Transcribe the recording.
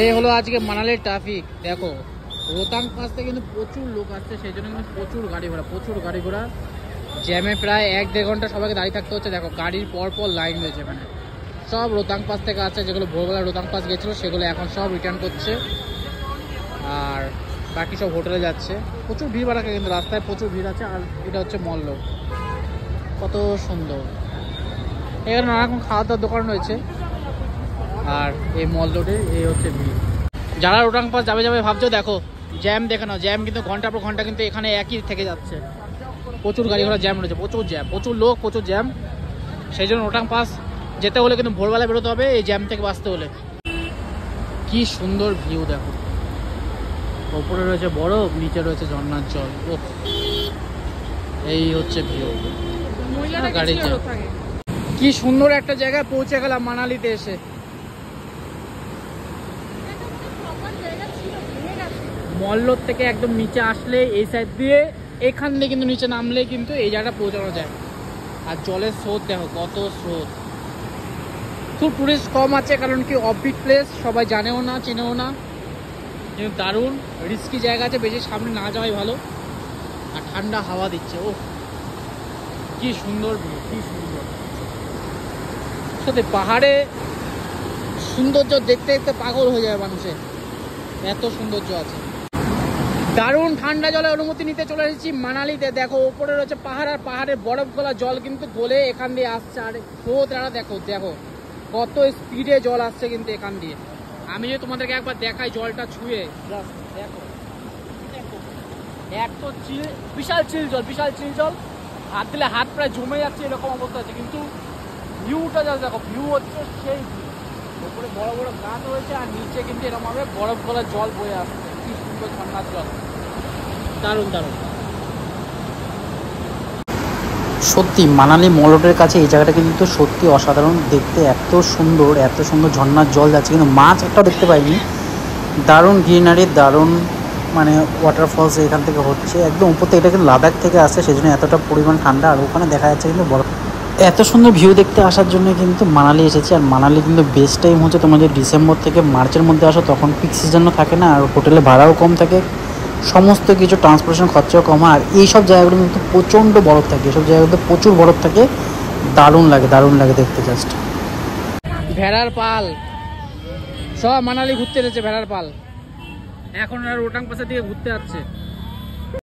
এই হলো আজকে মানালির ট্রাফিক। দেখো রোহতাং পাস থেকে কিন্তু প্রচুর লোক আসছে, সেই জন্য কিন্তু প্রচুর গাড়ি ঘোড়া জ্যামে প্রায় 1-1.5 ঘন্টা সবাইকে দাঁড়িয়ে থাকতে হচ্ছে। দেখো গাড়ির পর লাইন রয়েছে, মানে সব রোহতাং পাস থেকে আসছে, যেগুলো ভোরবেলা রোহতাং পাস গেছিলো সেগুলো এখন সব রিটার্ন করছে, আর বাকি সব হোটেলে যাচ্ছে। প্রচুর ভিড় বাড়াকে, কিন্তু রাস্তায় প্রচুর ভিড় আছে। আর এটা হচ্ছে মল্ল, কত সুন্দর। এখানে নানা রকম খাওয়া দাওয়ার দোকান রয়েছে, আর এই মল্লটির এই হচ্ছে ভিড়। যারা রোহতাং পাস যাবে ভাবছো, দেখো জ্যাম দেখে নাও। জ্যাম কিন্তু ঘন্টা পর ঘন্টা কিন্তু এখানে একই থেকে যাচ্ছে। প্রচুর গাড়ি ঘোড়া জ্যাম রয়েছে, প্রচুর লোক, প্রচুর জ্যাম। সেই জন্য রোহতাং পাস যেতে হলে কিন্তু ভোরবেলা বেরোতে হবে এই জ্যাম থেকে বাঁচতে হলে। কি সুন্দর ভিউ দেখো, ওপরে রয়েছে বরফ, নিচে রয়েছে ঝর্ণার জল। ও এই হচ্ছে ভিউ। গাড়ির জ্যাম। কি সুন্দর একটা জায়গায় পৌঁছে গেলাম মানালিতে এসে। মল্লর থেকে একদম নিচে আসলে এই সাইড দিয়ে, এখান দিয়ে কিন্তু নিচে নামলে কিন্তু এই জায়গাটা পৌঁছানো যায়। আর জলের স্রোত দেখো, কত স্রোত। খুব টুরিস্ট কম আছে, কারণ কি অফবিট প্লেস, সবাই জানেও না চেনেও না, কিন্তু দারুণ রিস্কি জায়গা আছে, বেশি সামনে না যাওয়াই ভালো। আর ঠান্ডা হাওয়া দিচ্ছে। ও কি সুন্দর ভিউ, কি সুন্দর। সাথে পাহাড়ে সৌন্দর্য দেখতে দেখতে পাগল হয়ে যায় মানুষের, এত সৌন্দর্য আছে। দারুণ ঠান্ডা জলের অনুমতি নিতে চলে এসেছি মানালিতে। দেখো ওপরে রয়েছে পাহাড়, আর পাহাড়ের বরফ গলা জল কিন্তু গলে এখান দিয়ে আসছে। আর স্রোতটা দেখো কত স্পিডে জল আসছে কিন্তু এখান দিয়ে। আমি যদি তোমাদেরকে একবার দেখাই জলটা ছুঁয়ে, দেখো এত চিল, বিশাল চিল জল। হাত দিলে হাত প্রায় জমে যাচ্ছে, এরকম অবস্থা আছে। কিন্তু ভিউটা যা দেখো, ভিউ হচ্ছে সেই ভিউ। ওপরে বড় বড় গাছ রয়েছে, আর নিচে কিন্তু এরকম ভাবে বরফ গলা জল বয়ে আসছে। কি সুন্দর ঠান্ডার জল, দারুণ। সত্যি মানালি মল রোডের কাছে এই জায়গাটা কিন্তু সত্যি অসাধারণ দেখতে, এত সুন্দর ঝর্ণার জল যাচ্ছে, কিন্তু মাছ একটাও দেখতে পাইনি। দারুণ গ্রিনারি, দারুণ মানে ওয়াটারফলস এখান থেকে হচ্ছে একদম উপর থেকে। এটা কিন্তু লাদাখ থেকে আসছে, সেই জন্য এতটা পরিমাণ ঠান্ডা। আর ওখানে দেখা যাচ্ছে কিন্তু বরফ। এত সুন্দর ভিউ দেখতে আসার জন্য কিন্তু মানালি এসেছি। আর মানালি কিন্তু বেস্ট টাইম হচ্ছে তোমার যদি ডিসেম্বর থেকে মার্চের মধ্যে আসো, তখন পিক সিজনও থাকে না, আর হোটেলে ভাড়াও কম থাকে, সমস্ত কিছু ট্রান্সপোর্টেশন খরচাও কম হয়। আর এইসব জায়গাগুলো কিন্তু প্রচণ্ড বরফ থাকে, এসব জায়গাগুলোতে প্রচুর বরফ থাকে। দারুণ লাগে দেখতে জাস্ট। ভেড়ার পাল সব মানালি ঘুরতে এসেছে, ভেড়ার পাল। এখন আর রোহতাং পাসের দিকে ঘুরতে যাচ্ছে।